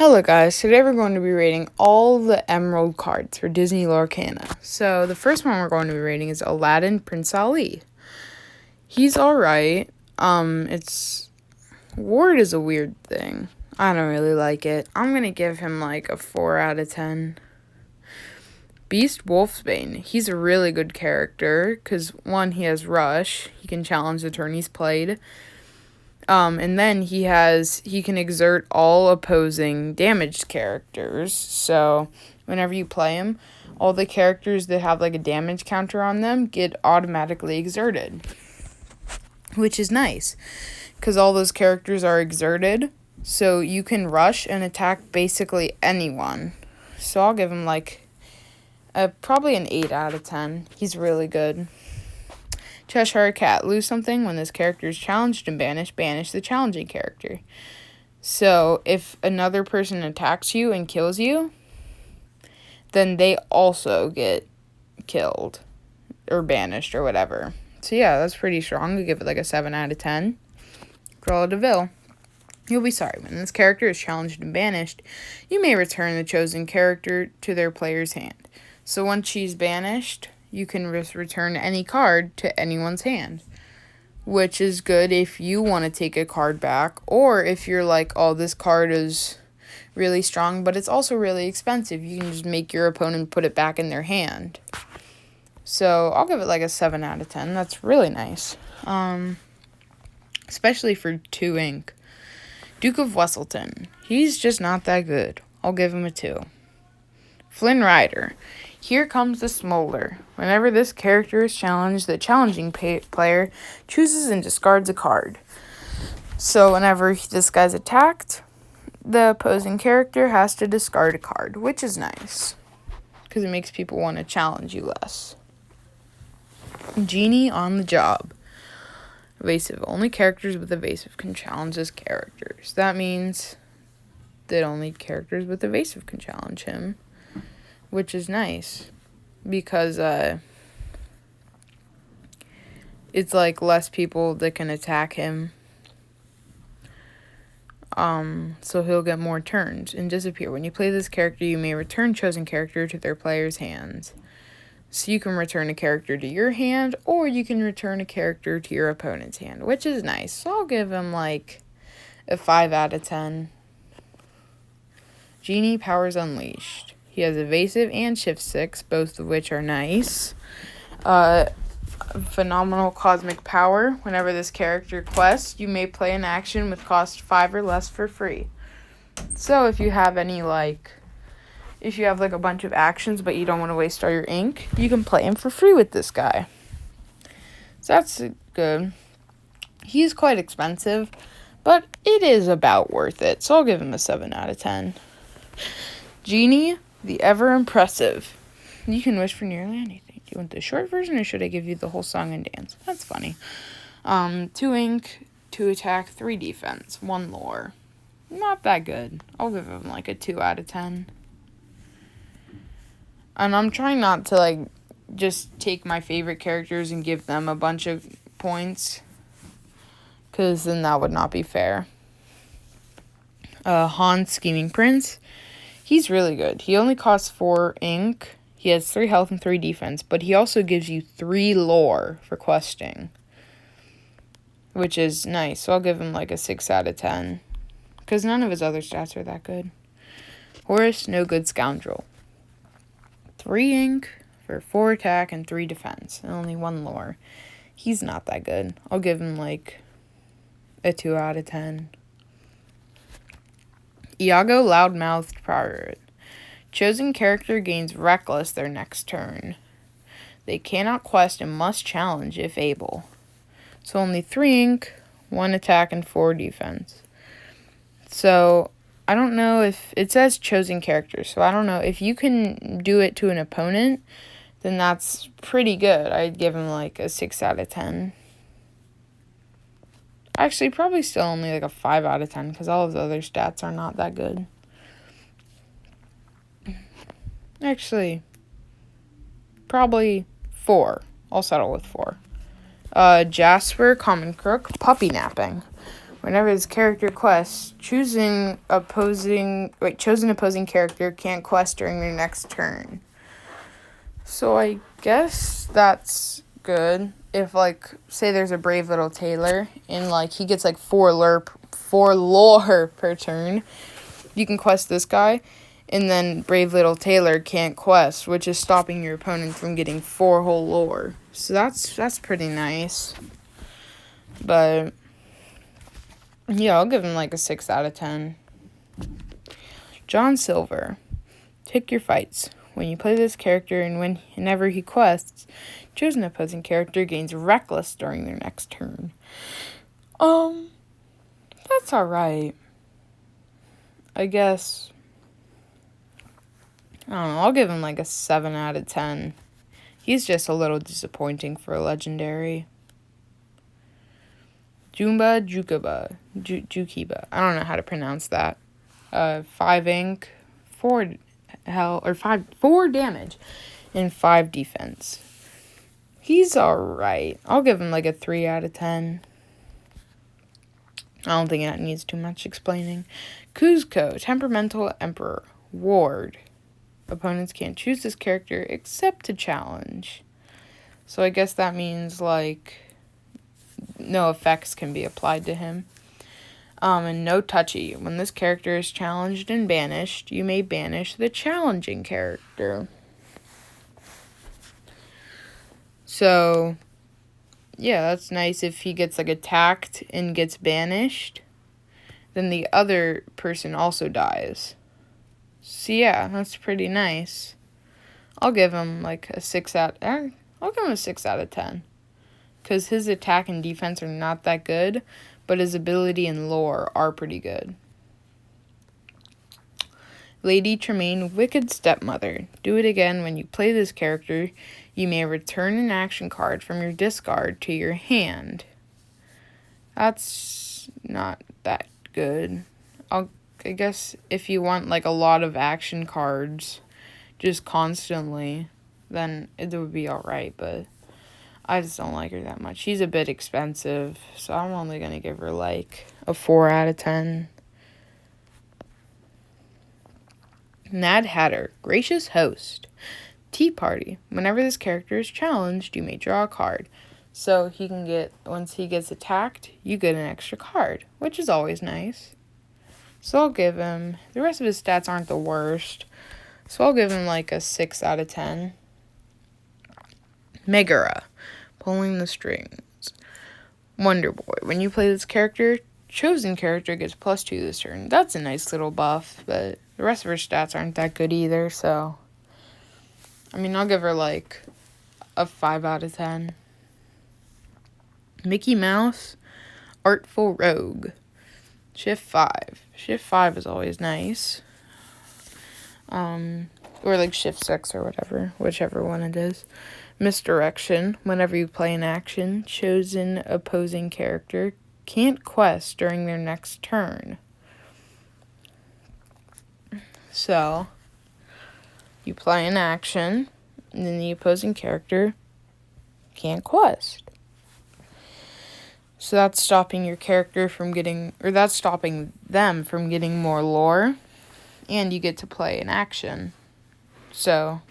Hello guys, today we're going to be rating all the emerald cards for Disney Lorcana. So the first one we're going to be rating is Aladdin Prince Ali. He's alright. Ward is a weird thing. I don't really like it. I'm going to give him like a 4 out of 10. Beast Wolfsbane. He's a really good character because one, he has Rush. He can challenge the turn he's played. And then he can exert all opposing damaged characters. So whenever you play him, all the characters that have like a damage counter on them get automatically exerted, which is nice because all those characters are exerted. So you can rush and attack basically anyone. So I'll give him like probably an 8 out of 10. He's really good. Cheshire Cat. Lose something when this character is challenged and banished. Banish the challenging character. So if another person attacks you and kills you, then they also get killed or banished or whatever. So yeah, that's pretty strong. We give it like a 7 out of 10. Cruella de Vil. You'll be sorry. When this character is challenged and banished, you may return the chosen character to their player's hand. So once she's banished, you can return any card to anyone's hand, which is good if you want to take a card back, or if you're like, oh, this card is really strong, but it's also really expensive. You can just make your opponent put it back in their hand. So I'll give it like a 7 out of 10. That's really nice, especially for 2 ink. Duke of Wesselton. He's just not that good. I'll give him a 2. Flynn Rider. Here comes the Smolder. Whenever this character is challenged, the challenging player chooses and discards a card. So whenever this guy's attacked, the opposing character has to discard a card, which is nice because it makes people want to challenge you less. Genie on the Job. Evasive. Only characters with evasive can challenge his characters. That means that only characters with evasive can challenge him, which is nice because it's like less people that can attack him. So he'll get more turns and disappear. When you play this character, you may return chosen character to their player's hands. So you can return a character to your hand, or you can return a character to your opponent's hand, which is nice. So I'll give him like a 5 out of 10. Genie Powers Unleashed. He has evasive and shift 6, both of which are nice. Phenomenal cosmic power. Whenever this character quests, you may play an action with cost 5 or less for free. So if you have a bunch of actions but you don't want to waste all your ink, you can play him for free with this guy. So that's good. He's quite expensive, but it is about worth it. So I'll give him a 7 out of 10. Genie, the ever impressive. You can wish for nearly anything. Do you want the short version, or should I give you the whole song and dance? That's funny. 2 ink, 2 attack, 3 defense, 1 lore. Not that good. I'll give him like a 2 out of 10. And I'm trying not to just take my favorite characters and give them a bunch of points, because then that would not be fair. Hans Scheming Prince. He's really good. He only costs 4 ink. He has 3 health and 3 defense, but he also gives you 3 lore for questing, which is nice. So I'll give him like a 6 out of 10, because none of his other stats are that good. Horace, No Good Scoundrel. 3 ink for 4 attack and 3 defense, and only 1 lore. He's not that good. I'll give him like a 2 out of 10. Iago, Loudmouthed Pirate. Chosen character gains Reckless their next turn. They cannot quest and must challenge if able. So only 3 ink, 1 attack, and 4 defense. So I don't know if it says chosen character, so I don't know if you can do it to an opponent, then that's pretty good. I'd give him like a 6 out of 10. Actually, probably still only like a 5 out of 10, because all of the other stats are not that good. Actually, probably 4. I'll settle with 4. Jasper, Common Crook, Puppy Napping. Whenever his character quests, chosen opposing character can't quest during their next turn. So I guess that's good. If, like, say there's a brave little tailor and, like, he gets, like, 4 lore per turn, you can quest this guy, and then brave little tailor can't quest, which is stopping your opponent from getting 4 whole lore. So that's pretty nice. But yeah, I'll give him like a 6 out of 10. John Silver. Pick your fights. When you play this character and whenever he quests, chosen opposing character gains reckless during their next turn. That's alright. I guess. I don't know, I'll give him like a 7 out of 10. He's just a little disappointing for a legendary. Jumba Jukiba. I don't know how to pronounce that. 5 ink, 4 damage, and 5 defense. He's alright. I'll give him like a 3 out of 10. I don't think that needs too much explaining. Kuzco, Temperamental Emperor. Ward. Opponents can't choose this character except to challenge. So I guess that means, like, no effects can be applied to him. And no touchy. When this character is challenged and banished, you may banish the challenging character. So, yeah, that's nice. If he gets, like, attacked and gets banished, then the other person also dies. So, yeah, that's pretty nice. I'll give him, like, a 6 out of 10. Because his attack and defense are not that good, but his ability and lore are pretty good. Lady Tremaine, Wicked Stepmother. Do it again. When you play this character, you may return an action card from your discard to your hand. That's not that good. I guess if you want, like, a lot of action cards just constantly, then it would be alright, but I just don't like her that much. She's a bit expensive, so I'm only going to give her, like, a 4 out of 10. Mad Hatter, Gracious Host. Tea Party. Whenever this character is challenged, you may draw a card. So he can get, once he gets attacked, you get an extra card, which is always nice. So I'll give him, the rest of his stats aren't the worst, so I'll give him like a 6 out of 10. Megara, Pulling the Strings. Wonder Boy. When you play this character, chosen character gets +2 this turn. That's a nice little buff, but the rest of her stats aren't that good either, so I mean, I'll give her like a 5 out of 10. Mickey Mouse, Artful Rogue. Shift 5. Shift 5 is always nice. Or like Shift 6 or whatever, whichever one it is. Misdirection. Whenever you play an action, chosen opposing character can't quest during their next turn. So, you play an action, and then the opposing character can't quest. So that's stopping your character from getting, or that's stopping them from getting more lore, and you get to play an action. So,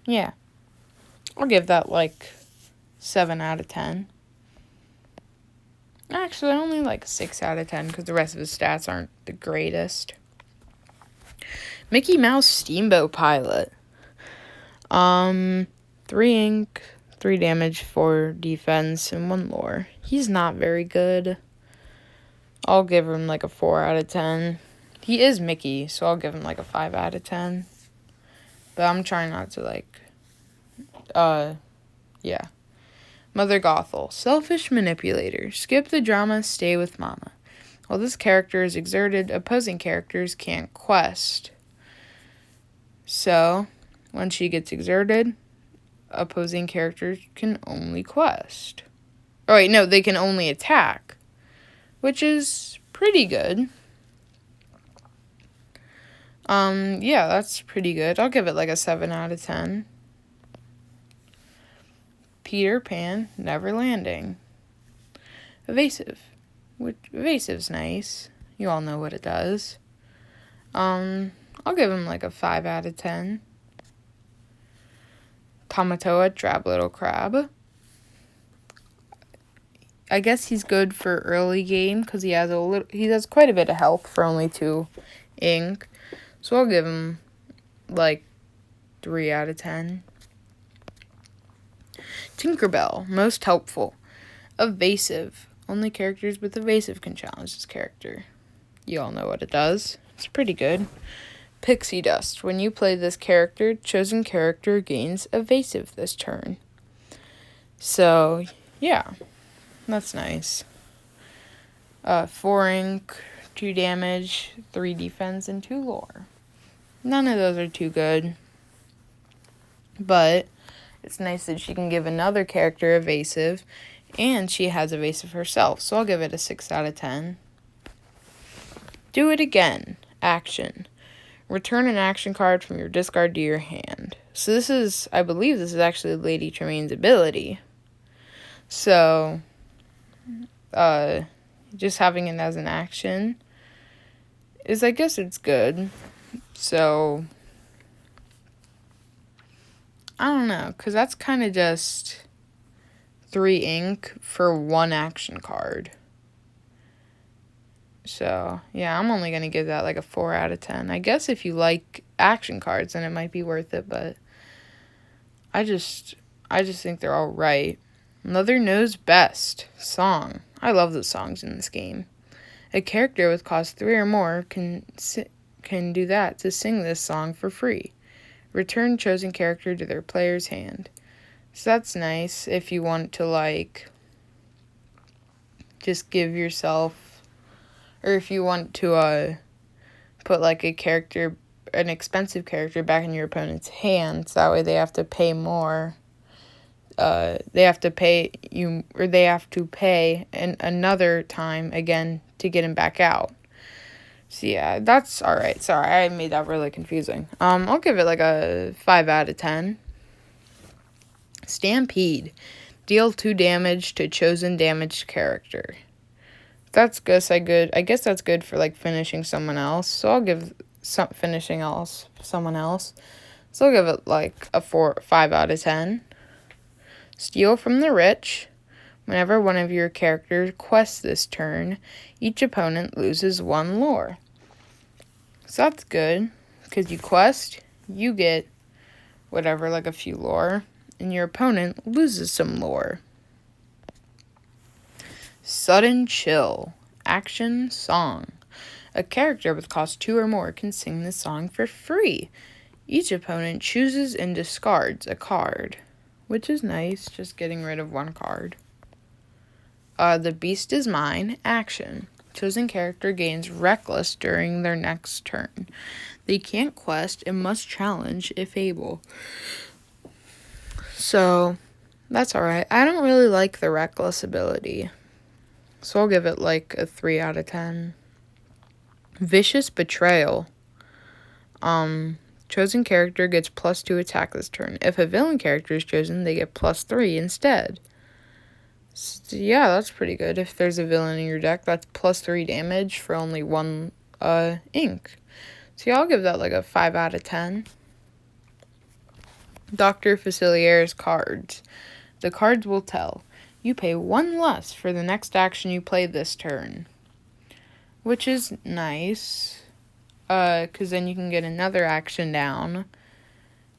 yeah. I'll give that like 7 out of 10. Actually, only like 6 out of 10 because the rest of his stats aren't the greatest. Mickey Mouse Steamboat Pilot. 3 ink, 3 damage, 4 defense, and 1 lore. He's not very good. I'll give him like a 4 out of 10. He is Mickey, so I'll give him like a 5 out of 10. But I'm trying not to like, yeah. Mother Gothel, Selfish Manipulator. Skip the drama, stay with Mama. While this character is exerted, opposing characters can't quest. So, when she gets exerted, opposing characters can only quest. Oh wait, no, they can only attack, which is pretty good. Yeah, that's pretty good. I'll give it like a 7 out of 10. Peter Pan, Never Landing. Evasive. which evasive's nice. You all know what it does. I'll give him like a 5 out of 10. Tamatoa, Drab Little Crab. I guess he's good for early game because he has quite a bit of health for only 2 ink. So I'll give him like 3 out of 10. Tinkerbell, most helpful. Evasive. Only characters with evasive can challenge this character. You all know what it does. It's pretty good. Pixie Dust. When you play this character, chosen character gains evasive this turn. So, yeah. That's nice. 4 ink, 2 damage, 3 defense, and 2 lore. None of those are too good. But it's nice that she can give another character evasive, and she has evasive herself. So I'll give it a 6 out of 10. Do it again. Action. Return an action card from your discard to your hand. So this is, I believe this is actually Lady Tremaine's ability. So, just having it as an action is, I guess it's good. So, I don't know, because that's kind of just 3 ink for 1 action card. So, yeah, I'm only going to give that like a 4 out of 10. I guess if you like action cards, then it might be worth it, but I just think they're all right. Mother Knows Best. Song. I love the songs in this game. A character with cost 3 or more can do that to sing this song for free. Return chosen character to their player's hand. So that's nice if you want to, like, just give yourself, or if you want to put like an expensive character back in your opponent's hands. That way they have to pay more. They have to pay you, or they have to pay another time again to get him back out. So yeah, that's all right. Sorry, I made that really confusing. I'll give it like a 5 out of 10. Stampede. Deal 2 damage to chosen damaged character. I guess that's good for like finishing someone else. So I'll give someone else. So I'll give it like a 5 out of 10. Steal from the Rich. Whenever one of your characters quests this turn, each opponent loses 1 lore. So that's good, because you quest, you get whatever, like a few lore, and your opponent loses some lore. Sudden Chill. Action Song. A character with cost 2 or more can sing this song for free. Each opponent chooses and discards a card, which is nice, just getting rid of 1 card. The Beast Is Mine. Action. Chosen character gains Reckless during their next turn. They can't quest and must challenge if able. So, that's alright. I don't really like the Reckless ability. So I'll give it like a 3 out of 10. Vicious Betrayal. Chosen character gets +2 attack this turn. If a villain character is chosen, they get +3 instead. So yeah, that's pretty good. If there's a villain in your deck, that's +3 damage for only 1 ink. So yeah, I'll give that like a 5 out of 10. Dr. Facilier's cards. The cards will tell. You pay 1 less for the next action you play this turn. Which is nice. Because then you can get another action down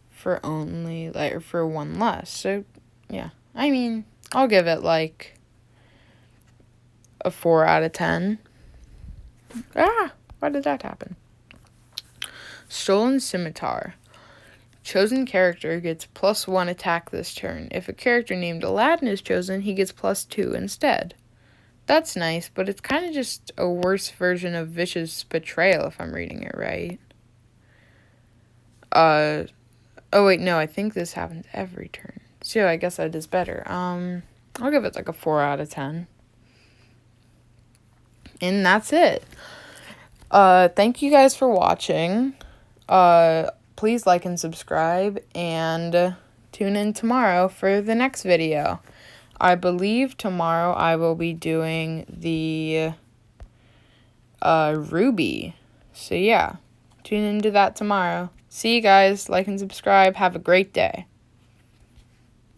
for only, like, for 1 less. So, yeah. I mean, I'll give it, like, a 4 out of 10. Why did that happen? Stolen Scimitar. Chosen character gets +1 attack this turn. If a character named Aladdin is chosen, he gets +2 instead. That's nice, but it's kind of just a worse version of Vicious Betrayal, if I'm reading it right. Oh wait, no, I think this happens every turn. So I guess that is better. I'll give it like a 4 out of 10. And that's it. Thank you guys for watching. Please like and subscribe, and tune in tomorrow for the next video. I believe tomorrow I will be doing the Ruby. So yeah, tune into that tomorrow. See you guys. Like and subscribe. Have a great day.